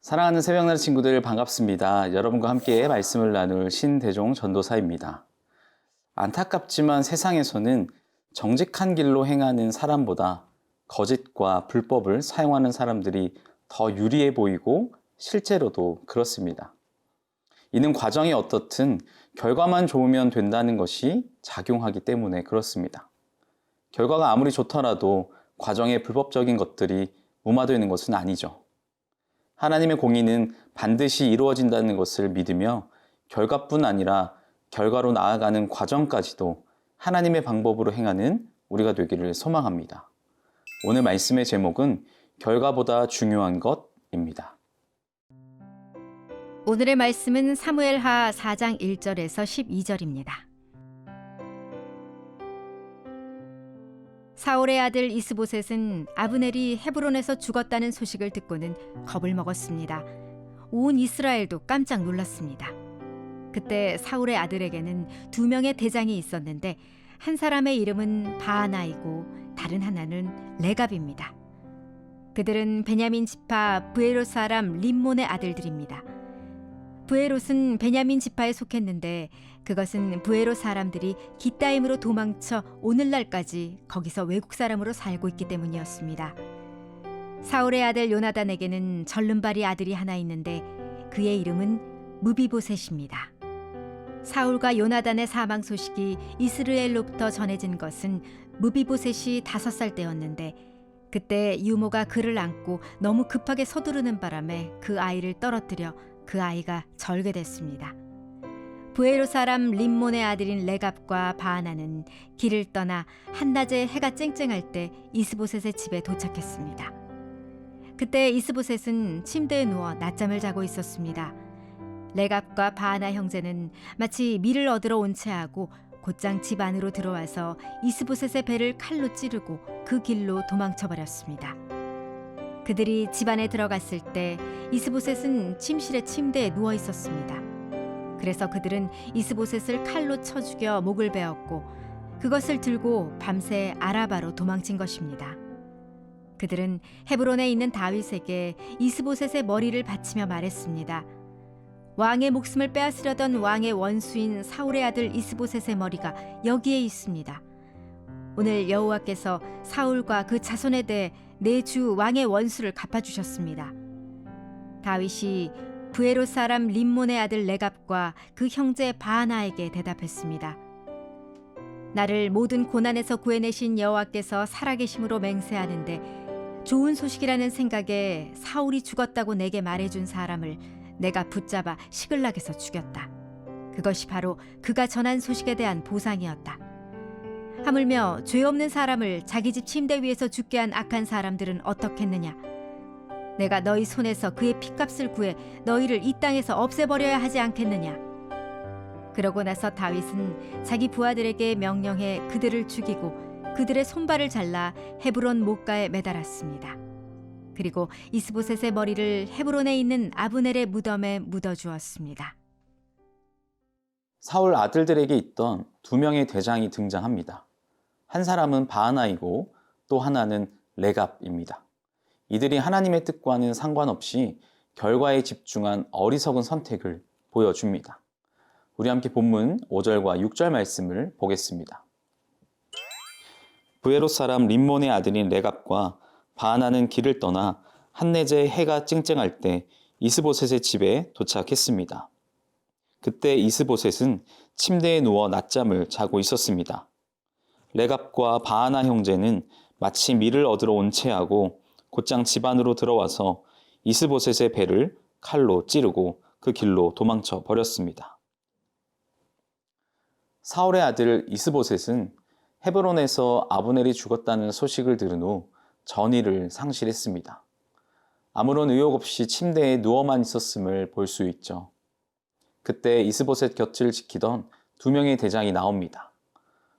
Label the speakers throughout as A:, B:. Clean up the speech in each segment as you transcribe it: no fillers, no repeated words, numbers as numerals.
A: 사랑하는 새벽날 친구들 반갑습니다. 여러분과 함께 말씀을 나눌 신대종 전도사입니다. 안타깝지만 세상에서는 정직한 길로 행하는 사람보다 거짓과 불법을 사용하는 사람들이 더 유리해 보이고 실제로도 그렇습니다. 이는 과정이 어떻든 결과만 좋으면 된다는 것이 작용하기 때문에 그렇습니다. 결과가 아무리 좋더라도 과정에 불법적인 것들이 무마되는 것은 아니죠. 하나님의 공의는 반드시 이루어진다는 것을 믿으며 결과뿐 아니라 결과로 나아가는 과정까지도 하나님의 방법으로 행하는 우리가 되기를 소망합니다. 오늘 말씀의 제목은 결과보다 중요한 것입니다.
B: 오늘의 말씀은 사무엘하 4장 1절에서 12절입니다. 사울의 아들 이스보셋은 아브넬이 헤브론에서 죽었다는 소식을 듣고는 겁을 먹었습니다. 온 이스라엘도 깜짝 놀랐습니다. 그때 사울의 아들에게는 2명의 대장이 있었는데 한 사람의 이름은 바하나이고 다른 하나는 레갑입니다. 그들은 베냐민 지파 브에롯 사람 림몬의 아들들입니다. 브에롯은 베냐민 지파에 속했는데 그것은 브에롯 사람들이 깃다임으로 도망쳐 오늘날까지 거기서 외국 사람으로 살고 있기 때문이었습니다. 사울의 아들 요나단에게는 절름발이 아들이 하나 있는데 그의 이름은 무비보셋입니다. 사울과 요나단의 사망 소식이 이스라엘로부터 전해진 것은 무비보셋이 5살 때였는데 그때 유모가 그를 안고 너무 급하게 서두르는 바람에 그 아이를 떨어뜨려 그 아이가 절게 됐습니다. 브에롯 사람 림몬의 아들인 레갑과 바하나는 길을 떠나 한낮에 해가 쨍쨍할 때 이스보셋의 집에 도착했습니다. 그때 이스보셋은 침대에 누워 낮잠을 자고 있었습니다. 레갑과 바하나 형제는 마치 밀을 얻으러 온 채하고 곧장 집 안으로 들어와서 이스보셋의 배를 칼로 찌르고 그 길로 도망쳐버렸습니다. 그들이 집 안에 들어갔을 때 이스보셋은 침실의 침대에 누워 있었습니다. 그래서 그들은 이스보셋을 칼로 쳐 죽여 목을 베었고 그것을 들고 밤새 아라바로 도망친 것입니다. 그들은 헤브론에 있는 다윗에게 이스보셋의 머리를 바치며 말했습니다. 왕의 목숨을 빼앗으려던 왕의 원수인 사울의 아들 이스보셋의 머리가 여기에 있습니다. 오늘 여호와께서 사울과 그 자손에 대해 내 주 왕의 원수를 갚아주셨습니다. 다윗이 브에롯 사람 림몬의 아들 레갑과 그 형제 바하나에게 대답했습니다. 나를 모든 고난에서 구해내신 여호와께서 살아계심으로 맹세하는데 좋은 소식이라는 생각에 사울이 죽었다고 내게 말해준 사람을 내가 붙잡아 시글락에서 죽였다. 그것이 바로 그가 전한 소식에 대한 보상이었다. 하물며 죄 없는 사람을 자기 집 침대 위에서 죽게 한 악한 사람들은 어떻겠느냐? 내가 너희 손에서 그의 핏값을 구해 너희를 이 땅에서 없애버려야 하지 않겠느냐? 그러고 나서 다윗은 자기 부하들에게 명령해 그들을 죽이고 그들의 손발을 잘라 헤브론 목가에 매달았습니다. 그리고 이스보셋의 머리를 헤브론에 있는 아브넬의 무덤에 묻어주었습니다.
A: 사울 아들들에게 있던 2명의 대장이 등장합니다. 한 사람은 바하나이고 또 하나는 레갑입니다. 이들이 하나님의 뜻과는 상관없이 결과에 집중한 어리석은 선택을 보여줍니다. 우리 함께 본문 5절과 6절 말씀을 보겠습니다. 브에롯 사람 림몬의 아들인 레갑과 바하나는 길을 떠나 한낮에 해가 쨍쨍할 때 이스보셋의 집에 도착했습니다. 그때 이스보셋은 침대에 누워 낮잠을 자고 있었습니다. 레갑과 바하나 형제는 마치 밀을 얻으러 온 채하고 곧장 집 안으로 들어와서 이스보셋의 배를 칼로 찌르고 그 길로 도망쳐 버렸습니다. 사울의 아들 이스보셋은 헤브론에서 아브넬이 죽었다는 소식을 들은 후 전의를 상실했습니다. 아무런 의욕 없이 침대에 누워만 있었음을 볼 수 있죠. 그때 이스보셋 곁을 지키던 2명의 대장이 나옵니다.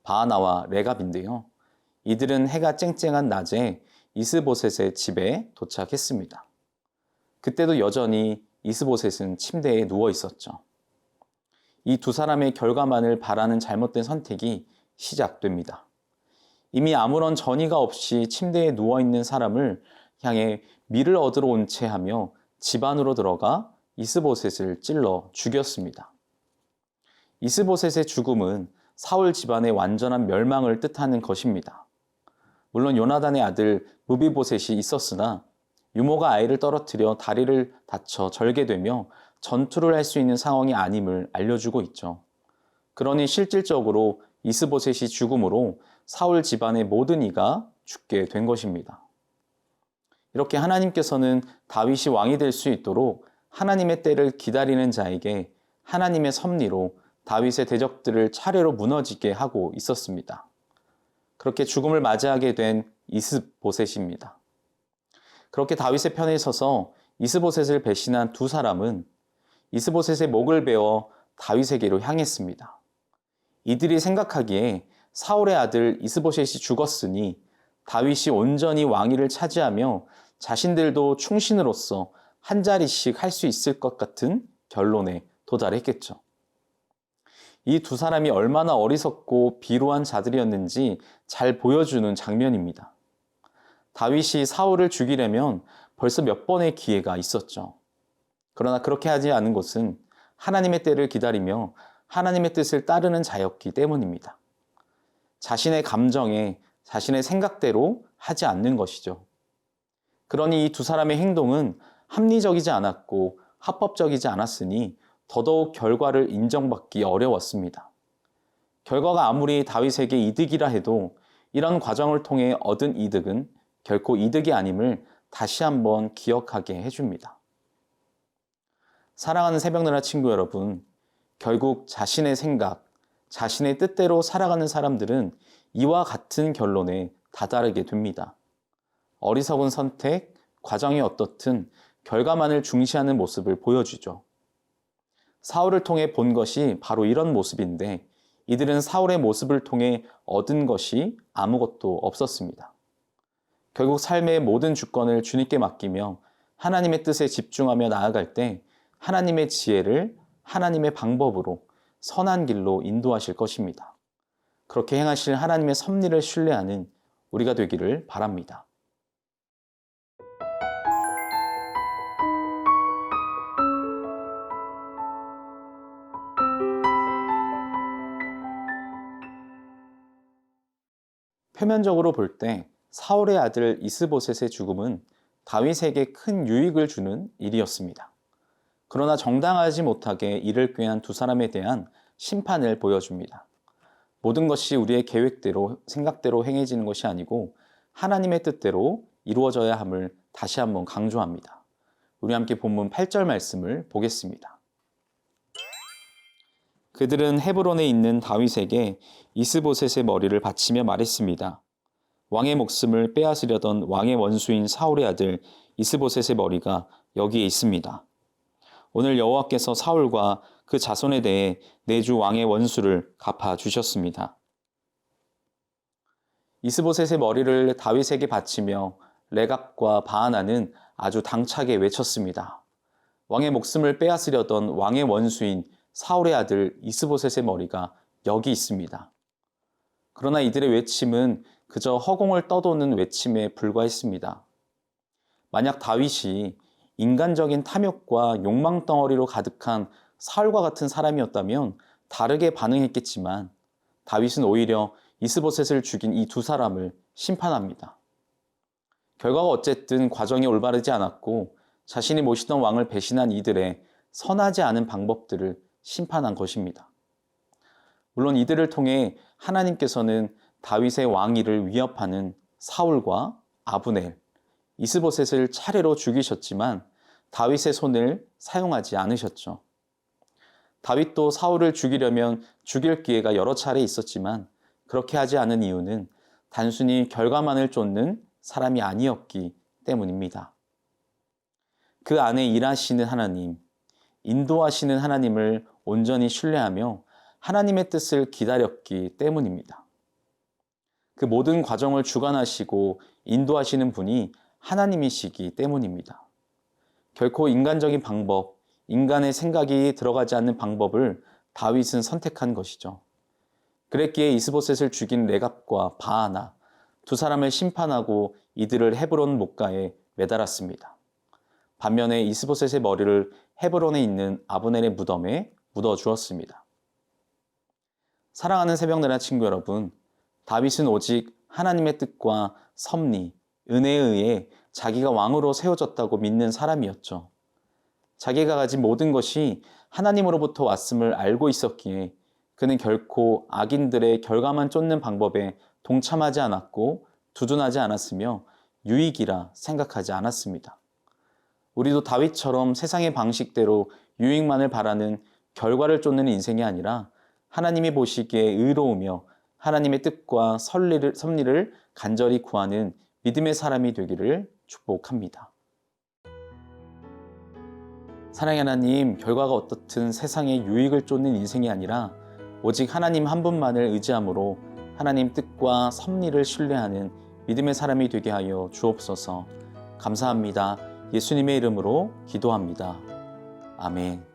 A: 바하나와 레갑인데요. 이들은 해가 쨍쨍한 낮에 이스보셋의 집에 도착했습니다. 그때도 여전히 이스보셋은 침대에 누워 있었죠. 이 2사람의 결과만을 바라는 잘못된 선택이 시작됩니다. 이미 아무런 전의가 없이 침대에 누워있는 사람을 향해 밀을 얻으러 온 채 하며 집 안으로 들어가 이스보셋을 찔러 죽였습니다. 이스보셋의 죽음은 사울 집안의 완전한 멸망을 뜻하는 것입니다. 물론 요나단의 아들 무비보셋이 있었으나 유모가 아이를 떨어뜨려 다리를 다쳐 절개되며 전투를 할 수 있는 상황이 아님을 알려주고 있죠. 그러니 실질적으로 이스보셋이 죽음으로 사울 집안의 모든 이가 죽게 된 것입니다. 이렇게 하나님께서는 다윗이 왕이 될 수 있도록 하나님의 때를 기다리는 자에게 하나님의 섭리로 다윗의 대적들을 차례로 무너지게 하고 있었습니다. 그렇게 죽음을 맞이하게 된 이스보셋입니다. 그렇게 다윗의 편에 서서 이스보셋을 배신한 두 사람은 이스보셋의 목을 베어 다윗에게로 향했습니다. 이들이 생각하기에 사울의 아들 이스보셋이 죽었으니 다윗이 온전히 왕위를 차지하며 자신들도 충신으로서 한 자리씩 할 수 있을 것 같은 결론에 도달했겠죠. 이 두 사람이 얼마나 어리석고 비루한 자들이었는지 잘 보여주는 장면입니다. 다윗이 사울을 죽이려면 벌써 몇 번의 기회가 있었죠. 그러나 그렇게 하지 않은 것은 하나님의 때를 기다리며 하나님의 뜻을 따르는 자였기 때문입니다. 자신의 감정에 자신의 생각대로 하지 않는 것이죠. 그러니 이 두 사람의 행동은 합리적이지 않았고 합법적이지 않았으니 더더욱 결과를 인정받기 어려웠습니다. 결과가 아무리 다윗에게 이득이라 해도 이런 과정을 통해 얻은 이득은 결코 이득이 아님을 다시 한번 기억하게 해줍니다. 사랑하는 새벽나라 친구 여러분, 결국 자신의 생각, 자신의 뜻대로 살아가는 사람들은 이와 같은 결론에 다다르게 됩니다. 어리석은 선택, 과정이 어떻든 결과만을 중시하는 모습을 보여주죠. 사울을 통해 본 것이 바로 이런 모습인데 이들은 사울의 모습을 통해 얻은 것이 아무것도 없었습니다. 결국 삶의 모든 주권을 주님께 맡기며 하나님의 뜻에 집중하며 나아갈 때 하나님의 지혜를 하나님의 방법으로 선한 길로 인도하실 것입니다. 그렇게 행하실 하나님의 섭리를 신뢰하는 우리가 되기를 바랍니다. 표면적으로 볼 때 사울의 아들 이스보셋의 죽음은 다윗에게 큰 유익을 주는 일이었습니다. 그러나 정당하지 못하게 이를 꾀한 두 사람에 대한 심판을 보여줍니다. 모든 것이 우리의 계획대로, 생각대로 행해지는 것이 아니고 하나님의 뜻대로 이루어져야 함을 다시 한번 강조합니다. 우리 함께 본문 8절 말씀을 보겠습니다. 그들은 헤브론에 있는 다윗에게 이스보셋의 머리를 바치며 말했습니다. 왕의 목숨을 빼앗으려던 왕의 원수인 사울의 아들 이스보셋의 머리가 여기에 있습니다. 오늘 여호와께서 사울과 그 자손에 대해 내주 왕의 원수를 갚아주셨습니다. 이스보셋의 머리를 다윗에게 바치며 레갑과 바하나는 아주 당차게 외쳤습니다. 왕의 목숨을 빼앗으려던 왕의 원수인 사울의 아들 이스보셋의 머리가 여기 있습니다. 그러나 이들의 외침은 그저 허공을 떠도는 외침에 불과했습니다. 만약 다윗이 인간적인 탐욕과 욕망 덩어리로 가득한 사울과 같은 사람이었다면 다르게 반응했겠지만 다윗은 오히려 이스보셋을 죽인 이 두 사람을 심판합니다. 결과가 어쨌든 과정이 올바르지 않았고 자신이 모시던 왕을 배신한 이들의 선하지 않은 방법들을 심판한 것입니다. 물론 이들을 통해 하나님께서는 다윗의 왕위를 위협하는 사울과 아브넬, 이스보셋을 차례로 죽이셨지만 다윗의 손을 사용하지 않으셨죠. 다윗도 사울을 죽이려면 죽일 기회가 여러 차례 있었지만 그렇게 하지 않은 이유는 단순히 결과만을 쫓는 사람이 아니었기 때문입니다. 그 안에 일하시는 하나님, 인도하시는 하나님을 온전히 신뢰하며 하나님의 뜻을 기다렸기 때문입니다. 그 모든 과정을 주관하시고 인도하시는 분이 하나님이시기 때문입니다. 결코 인간적인 방법, 인간의 생각이 들어가지 않는 방법을 다윗은 선택한 것이죠. 그랬기에 이스보셋을 죽인 레갑과 바하나 두 사람을 심판하고 이들을 헤브론 목가에 매달았습니다. 반면에 이스보셋의 머리를 헤브론에 있는 아브넬의 무덤에 묻어 주었습니다. 사랑하는 새벽나라 친구 여러분, 다윗은 오직 하나님의 뜻과 섭리, 은혜에 의해 자기가 왕으로 세워졌다고 믿는 사람이었죠. 자기가 가진 모든 것이 하나님으로부터 왔음을 알고 있었기에 그는 결코 악인들의 결과만 쫓는 방법에 동참하지 않았고 두둔하지 않았으며 유익이라 생각하지 않았습니다. 우리도 다윗처럼 세상의 방식대로 유익만을 바라는 결과를 쫓는 인생이 아니라 하나님이 보시기에 의로우며 하나님의 뜻과 섭리를 간절히 구하는 믿음의 사람이 되기를 축복합니다. 사랑의 하나님, 결과가 어떻든 세상의 유익을 쫓는 인생이 아니라 오직 하나님 한 분만을 의지함으로 하나님 뜻과 섭리를 신뢰하는 믿음의 사람이 되게 하여 주옵소서. 감사합니다. 예수님의 이름으로 기도합니다. 아멘.